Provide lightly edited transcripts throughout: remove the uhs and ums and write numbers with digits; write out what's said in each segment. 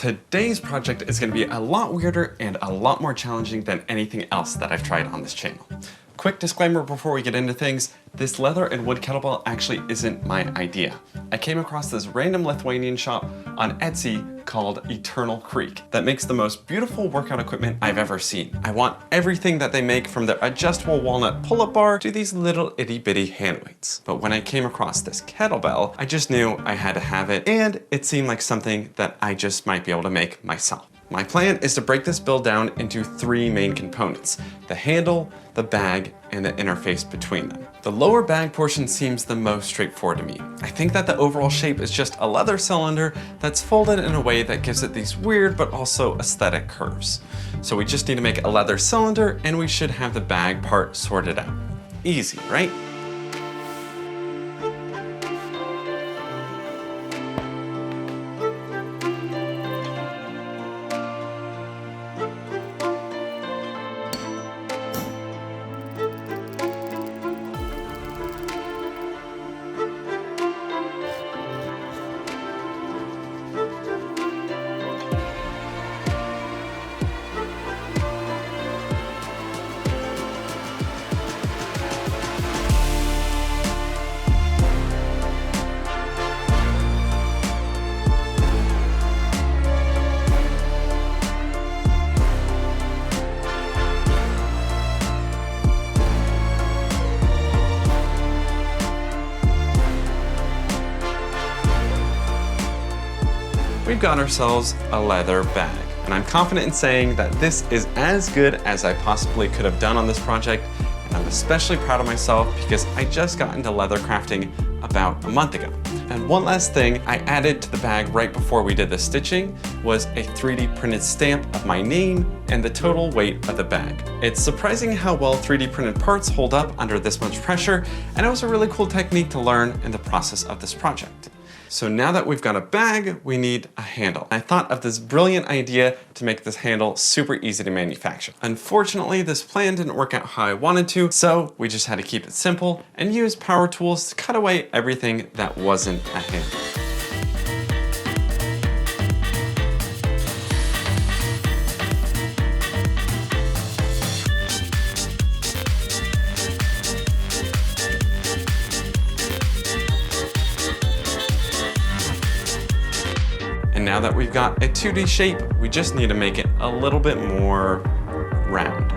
today's project is going to be a lot weirder and a lot more challenging than anything else that I've tried on this channel. Quick disclaimer before we get into things, this leather and wood kettlebell actually isn't my idea. I came across this random Lithuanian shop on Etsy called Eternal Creek that makes the most beautiful workout equipment I've ever seen. I want everything that they make, from their adjustable walnut pull-up bar to these little itty bitty hand weights. But when I came across this kettlebell, I just knew I had to have it, and it seemed like something that I just might be able to make myself. My plan is to break this build down into three main components: the handle, the bag, and the interface between them. The lower bag portion seems the most straightforward to me. I think that the overall shape is just a leather cylinder that's folded in a way that gives it these weird but also aesthetic curves. So we just need to make a leather cylinder and we should have the bag part sorted out. Easy, right? We've got ourselves a leather bag, and I'm confident in saying that this is as good as I possibly could have done on this project, and I'm especially proud of myself because I just got into leather crafting about a month ago. And one last thing I added to the bag right before we did the stitching was a 3D printed stamp of my name and the total weight of the bag. It's surprising how well 3D printed parts hold up under this much pressure, and it was a really cool technique to learn in the process of this project. So now that we've got a bag, we need a handle. I thought of this brilliant idea to make this handle super easy to manufacture. Unfortunately, this plan didn't work out how I wanted to, so we just had to keep it simple and use power tools to cut away everything that wasn't a handle. And now that we've got a 2D shape, we just need to make it a little bit more round.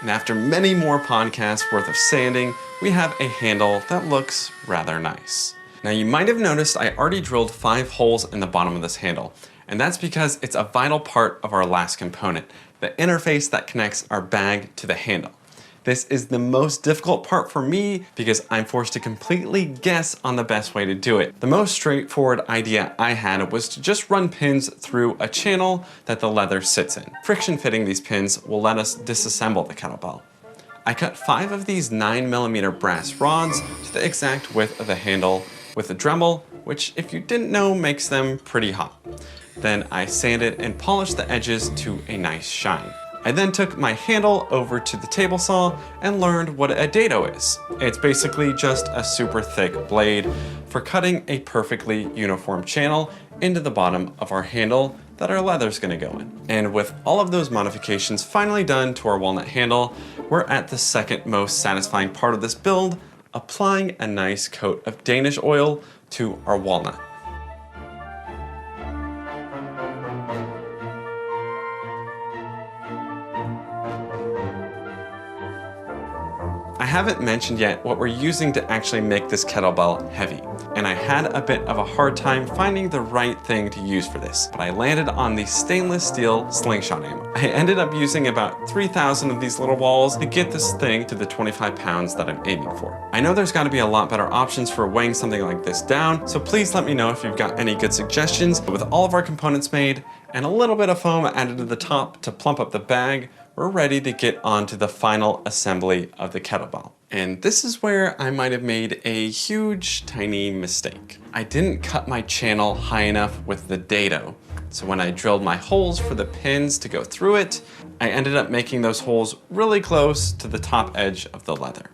And after many more podcasts worth of sanding, we have a handle that looks rather nice. Now you might have noticed I already drilled 5 holes in the bottom of this handle, and that's because it's a vital part of our last component, the interface that connects our bag to the handle. This is the most difficult part for me because I'm forced to completely guess on the best way to do it. The most straightforward idea I had was to just run pins through a channel that the leather sits in. Friction fitting these pins will let us disassemble the kettlebell. I cut 5 of these 9mm brass rods to the exact width of the handle with a Dremel, which, if you didn't know, makes them pretty hot. Then I sanded and polished the edges to a nice shine. I then took my handle over to the table saw and learned what a dado is. It's basically just a super thick blade for cutting a perfectly uniform channel into the bottom of our handle that our leather's gonna go in. And with all of those modifications finally done to our walnut handle, we're at the second most satisfying part of this build, applying a nice coat of Danish oil to our walnut. I haven't mentioned yet what we're using to actually make this kettlebell heavy, and I had a bit of a hard time finding the right thing to use for this, but I landed on the stainless steel slingshot ammo. I ended up using about 3,000 of these little balls to get this thing to the 25 pounds that I'm aiming for. I know there's gotta be a lot better options for weighing something like this down, so please let me know if you've got any good suggestions. But with all of our components made and a little bit of foam added to the top to plump up the bag, we're ready to get on to the final assembly of the kettlebell. And this is where I might have made a huge, tiny mistake. I didn't cut my channel high enough with the dado. So when I drilled my holes for the pins to go through it, I ended up making those holes really close to the top edge of the leather.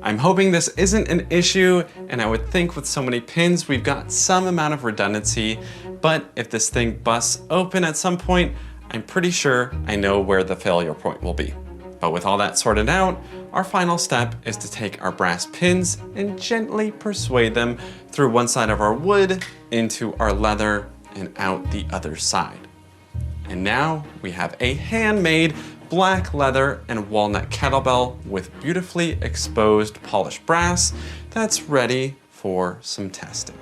I'm hoping this isn't an issue, and I would think with so many pins, we've got some amount of redundancy, but if this thing busts open at some point, I'm pretty sure I know where the failure point will be. But with all that sorted out, our final step is to take our brass pins and gently persuade them through one side of our wood into our leather and out the other side. And now we have a handmade black leather and walnut kettlebell with beautifully exposed polished brass that's ready for some testing.